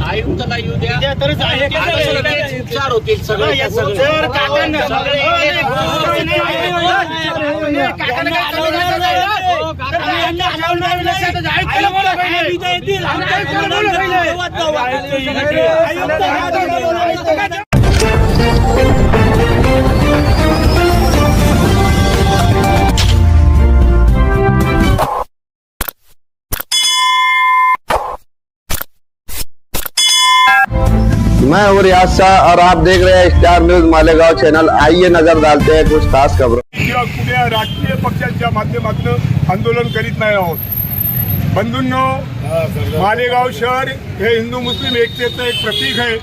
आयुक्ताला येऊ द्या तरच उपचार होतील सगळे मैं हूँ रियाज शाह और आप देख रहे हैं स्टार न्यूज मालेगांव चैनल। आइए नजर डालते हैं कुछ खास खबरों। कुठल्या राजकीय पक्षांच्या माध्यमातून आंदोलन करीत नाही आहोत। बंधूंनो, मालेगांव शहर हे हिंदू मुस्लिम एकतेचं एक प्रतीक है।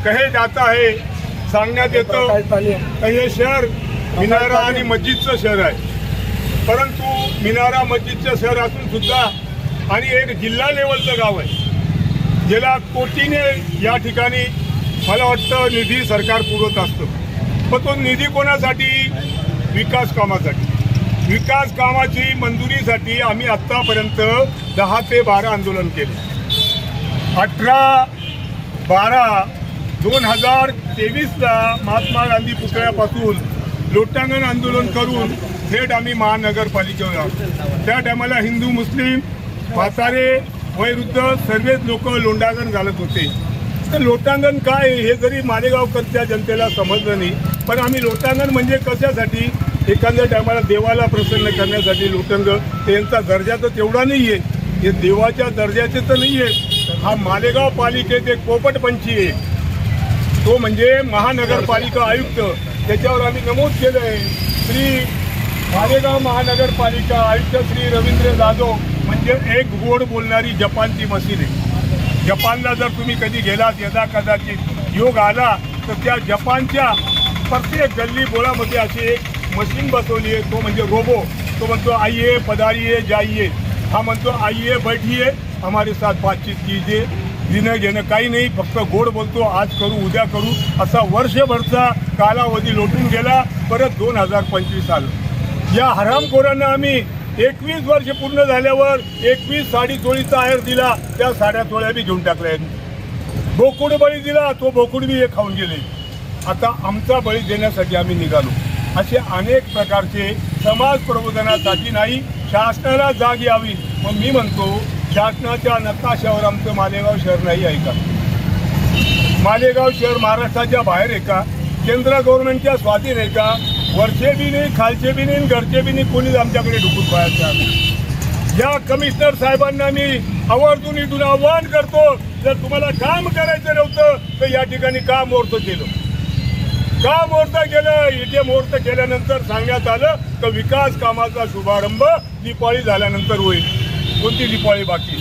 कहे जाता है, सांगण्यात येतं की हे शहर मिनारा आणि मस्जिदचं शहर आहे, परंतु मिनारा मस्जिदचं शहर असून सुद्धा आणि एक जिल्हा लेवलचं गाव आहे, ज्याला कोटीने या ठिकाणी मला वाटतं निधी सरकार पुरवत असतं। पण तो निधी कोणासाठी? विकास कामासाठी। विकास कामाची मंजुरीसाठी आम्ही आत्तापर्यंत 10 ते 12 आंदोलन केले। 18/12/2023ला महात्मा गांधी पुतळ्यापासून लोटांगण आंदोलन करून थेट आम्ही महानगरपालिकेवर आलो। त्या टायमाला हिंदू मुस्लिम म्हातारे वयोवृद्ध सर्वच लोक लोंडांगण घालत होते। तर लोटांगण काय हे जरी मालेगावकरच्या जनतेला समजलं नाही, पण आम्ही लोटांगण म्हणजे कशासाठी? एखाद्या टायमाला देवाला प्रसन्न करण्यासाठी लोटांगण। त्यांचा दर्जा तर तेवढा नाही आहे, हे देवाच्या दर्जाचे तर नाही आहे। हा मालेगाव पालिकेत एक पोपटपंची आहे, तो म्हणजे महानगरपालिका आयुक्त। त्याच्यावर आम्ही नमूद केलं आहे, श्री मालेगाव महानगरपालिका आयुक्त श्री रवींद्र जाधव म्हणजे एक गोड बोलणारी जपानची मशीन आहे। जपानला जर तुम्ही कधी गेलात, यदा कदाचित योग आला, तर त्या जपानच्या प्रत्येक गल्ली बोळामध्ये अशी एक मशीन बसवली आहे, तो म्हणजे रोबो। तो म्हणतो आइए पधारिए जाइए, हा म्हणतो आइए बैठिए हमारे साथ बातचीत कीजिए। देणं घेणं काही नाही, फक्त गोड बोलतो, आज करू उद्या करू असा वर्षभरचा कालावधी लोटून गेला। परत 2025 आलं। या हरामखोरांना आम्ही 21 वर्ष पूर्ण झाल्यावर 21 साडी चोळीचा आहेर दिला, त्या साड्या चोळ्या बी घेऊन टाकल्या। बोकुड बळी दिला, तो बोकुड बी हे खाऊन गेले। आता आमचा बळी देण्यासाठी आम्ही निघालो। असे अनेक प्रकारचे समाज प्रबोधनासाठी नाही, शासनाला जाग यावी। मग मी म्हणतो, शासनाच्या नकाशावर आमचं मालेगाव शहर नाही आहे का? मालेगाव शहर महाराष्ट्राच्या बाहेर आहे का? केंद्र गव्हर्नमेंटच्या स्वाधीन आहे का? वरचे बी नाही, खालचे बी नाही, घरचे बी नाही, कोणीच आमच्याकडे ढुकून पाहायचं। या कमिशनर साहेबांना मी आवर्जून इथून आव्हान करतो, जर तुम्हाला काम करायचं नव्हतं तर या ठिकाणी का मुहूर्त केलं? का मुहूर्त केलं? इथे मुहूर्त केल्यानंतर सांगण्यात आलं तर विकास कामाचा शुभारंभ दिवाळी झाल्यानंतर होईल। कोणती दिवाळी बाकी?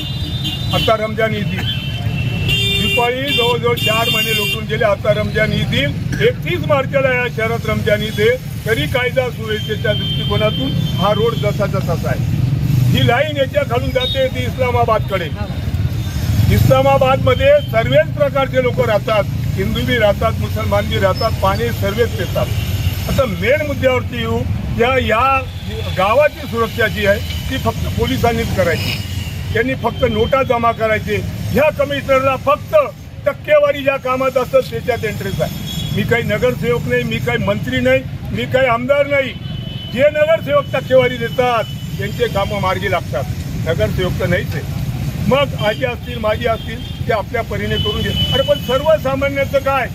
आता रमजान ईद। दिवाळी जवळजवळ 4 महिने लोटून गेले, आता रमजान ईद येईल। 31 मार्चला या शहरात रमजान ईद आहे, तरी कायदा सुव्यवस्थेच्या दृष्टिकोनातून हा रोड जसाचा तसा आहे। ही लाईन याच्या खालून जाते ती इस्लामाबादकडे। इस्लामाबादमध्ये सर्वच प्रकारचे लोक राहतात, हिंदू बी राहतात, मुसलमान बी राहतात, पाणी सर्वच पितात। आता मेन मुद्द्यावरती येऊ, या गावाची सुरक्षा जी आहे ती फक्त पोलिसांनीच करायची। त्यांनी फक्त नोटा जमा करायचे। ह्या कमिशनरला फक्त टक्केवारी ज्या कामात असतं त्याच्यात इंटरेस्ट आहे। मी काही नगरसेवक नाही, मी काही मंत्री नाही, मी काही आमदार नाही। जे नगरसेवक टक्केवारी देतात त्यांचे कामं मार्गी लागतात, नगरसेवक तर नाहीच आहे। मग आजी असतील, माझी असतील, ते आपल्या परीने करून घे। अरे पण सर्वसामान्याचं काय?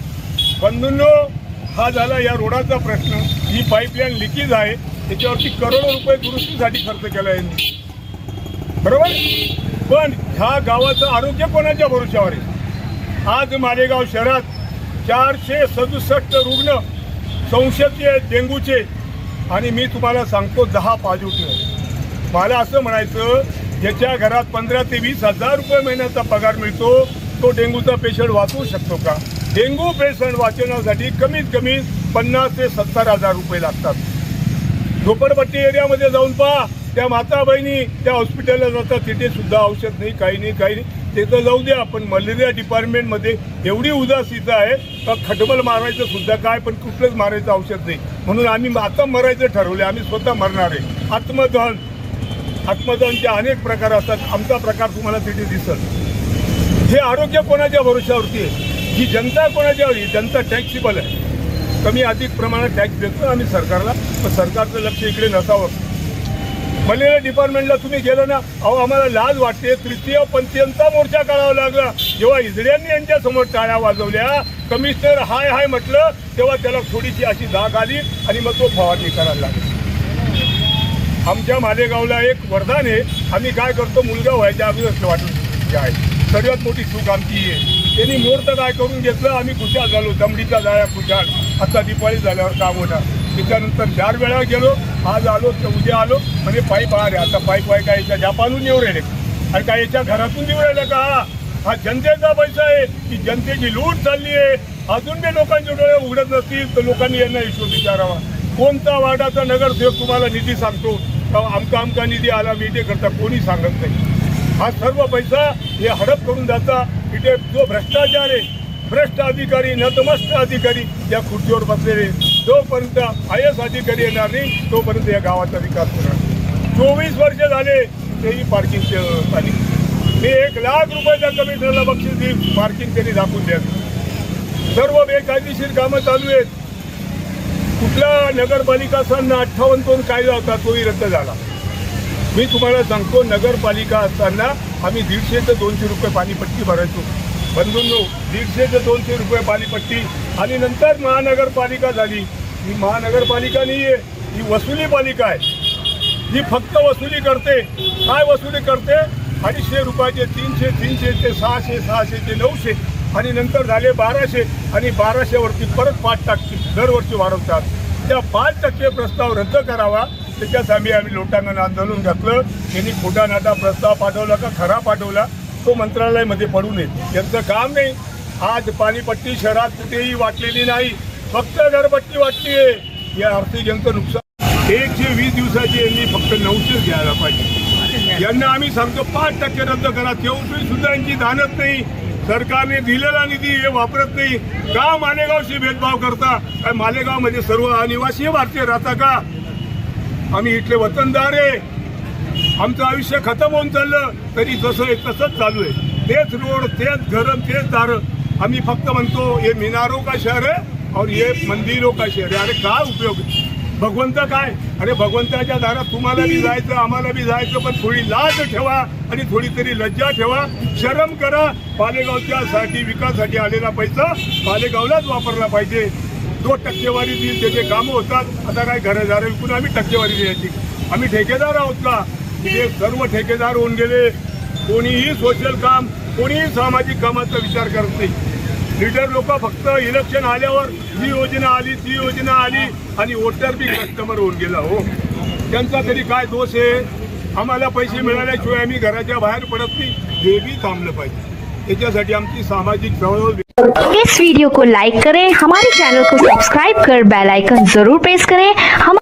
बंधूंनो, हा झाला या रोडाचा प्रश्न। ही पाईपलाईन लिकेज आहे, त्याच्यावरती करोडो रुपये दुरुस्तीसाठी खर्च केला यांनी, बरोबर? पण ह्या गावाचं आरोग्य कोणाच्या भरोश्यावर आहे? आज मालेगाव शहरात 467 रुग्ण संशयीय डेंग्यूचे, आणि मी तुम्हाला सांगतो 10 पॉझिटिव्ह। मला असं म्हणायचं, ज्याच्या घरात 15 ते 20 हजार रुपये महिन्याचा पगार मिळतो, तो डेंग्यूचा पेशंट वाचवू शकतो का? डेंग्यू पेशंट वाचवण्यासाठी कमीत कमी 50 ते 70 हजार रुपये लागतात। झोपडपट्टी एरियामध्ये जाऊन पहा, त्या माता बहिणी त्या हॉस्पिटलला जातात, तिथे सुद्धा औषध नाही, काही नाही। ते तर जाऊ द्या, पण मलेरिया डिपार्टमेंटमध्ये एवढी उदासीता आहे का खटबल मारायचं सुद्धा काय, पण कुठलंच मारायचं औषध नाही। म्हणून आम्ही आता मरायचं ठरवलं, आम्ही स्वतः मरणार आहे। आत्मदहन आत्मदानचे अनेक प्रकार असतात. आमचा प्रकार तुम्हाला तिथे दिसत. हे आरोग्य कोणाच्या भरोशावरती आहे? ही जनता कोणाच्यावर? ही जनता टॅक्सिबल आहे. कमी अधिक प्रमाणात टॅक्स देतो आम्ही सरकारला, पण सरकारचं लक्ष इकडे नसावं. मलेरिया डिपार्टमेंटला तुम्ही गेलं ना, अहो आम्हाला लाज वाटते. तृतीय पंथीयांचा मोर्चा काढावा लागला. जेव्हा इस्रायलने यांच्यासमोर टाळ्या वाजवल्या, कमिशनर हाय हाय म्हटलं, तेव्हा त्याला थोडीशी अशी जाग आली आणि मग तो फवारणी करायला लागला. आमच्या मालेगावला एक वरदान आहे. आम्ही काय करतो, मुलगा व्हायच्या अगोदर वाटून जे आहे सर्वात मोठी चूक आमची आहे. त्यांनी मुहूर्त काय करून घेतलं, आम्ही खुशाल झालो. दमडीचा जाळ्या खुशाल. आता दिवाळी झाल्यावर काम होणार. त्याच्यानंतर 4 वेळा गेलो, आज आलो तर उद्या आलो. म्हणजे पाईप आले. आता पाईप आहे का याच्या जापानहून येऊ राहिले आणि काय याच्या घरातून येऊ राहिलं का? हा जनतेचा पैसा आहे. की जनतेची लूट चालली आहे. अजून बी लोकांचे डोळे उघडत नसतील तर लोकांनी यांना हिशोब विचारावा. कोणता वार्डाचा नगरसेवक तुम्हाला निधी सांगतो आमका निधी आला मी ते करता? कोणी सांगत नाही. हा सर्व पैसा हे हडप करून जाता. इथे जो भ्रष्टाचार आहे, भ्रष्ट अधिकारी, नतमस्त अधिकारी या खुर्चीवर बसलेले, जोपर्यंत IAS अधिकारी येणार नाही तोपर्यंत या गावाचा विकास होणार. 24 वर्ष झाले तेही पार्किंग आली. मी 1 लाख रुपयाच्या कमिशनरला बक्षीस देईल, पार्किंग त्यांनी दाखवून द्या. सर्व बेकायदेशीर कामं चालू आहेत. कुठला नगरपालिका सन 58 कायदा होता तोही रद्द झाला. मी तुम्हाला सांगतो, नगरपालिका असताना आम्ही 150 ते 200 रुपये पाणीपट्टी भरायचो. बंधूंनो, 150 ते 200 रुपये पाणीपट्टी. आणि नंतर महानगरपालिका झाली. ही महानगरपालिका नाही आहे, ही वसुली पालिका आहे. ही फक्त वसुली करते. काय वसुली करते? 250 रुपयाचे 300, 300 ते 600, 600 ते 900 आणि नंतर झाले 1200 आणि 1200वरती परत 5 टक्के दरवर्षी वाढवतात. त्या 5% प्रस्ताव रद्द करावा त्याच्यासाठी आम्ही लोटांगण आंदोलन घातलं. त्यांनी खोटा नाटा प्रस्ताव पाठवला का खरा पाठवला तो मंत्रालयामध्ये पडू नये. यांचं काम नाही. आज पाणीपट्टी शहरात कुठेही वाटलेली नाही, फक्त घरपट्टी वाटली आहे. या आर्थिक यांचं नुकसान 120 दिवसाची यांनी फक्त 900 घ्यायला पाहिजे. यांना आम्ही सांगतो 5% रद्द करा. तेवढी सुद्धा यांची धानच नाही. सरकारने दिलेला निधी हे वापरत नाही. का मालेगावशी भेदभाव करता? काय मालेगावमध्ये सर्व अनिवासी भारतीय राहता का? आम्ही इथले वतनदार आहे. आमचं आयुष्य खतम होऊन चाललं तरी जसं आहे तसंच चालू आहे. तेच रोड, तेच घरं, तेच दारं. आम्ही फक्त म्हणतो हे मिनारो का शहर आहे और ये मंदिरों का शहर आहे. अरे काय उपयोग? भगवंत काय? अरे भगवंताच्या दारात तुम्हाला बी जायचं, आम्हाला बी जायचं, पण थोडी लाज ठेवा आणि थोडी तरी लज्जा ठेवा. शरम करा. मालेगावच्यासाठी विकासासाठी आलेला पैसा मालेगावलाच वापरला पाहिजे. 2 टक्केवारी देईल त्याचे कामं होतात. आता काय घरदारं विकून आम्ही टक्केवारी द्यायची? आम्ही ठेकेदार आहोत का? हे सर्व ठेकेदार होऊन गेले. कोणीही सोशल काम, कोणीही सामाजिक कामाचा विचार करत नाही. लीडर लोक फक्त इलेक्शन आल्यावर ही योजना आली, ती योजना आली आणि वोटर बी कस्टमर होऊन गेला. हो, त्यांचा तरी काय दोष आहे? आम्हाला पैसे मिळाल्याशिवाय आम्ही घराच्या बाहेर पडत नाही. हे बी थांबलं पाहिजे. त्याच्यासाठी आमची सामाजिक चळवळ. इस वीडियो को लाइक करें, हमारे चैनल को सब्सक्राइब कर बेल आइकन जरूर प्रेस करें. हम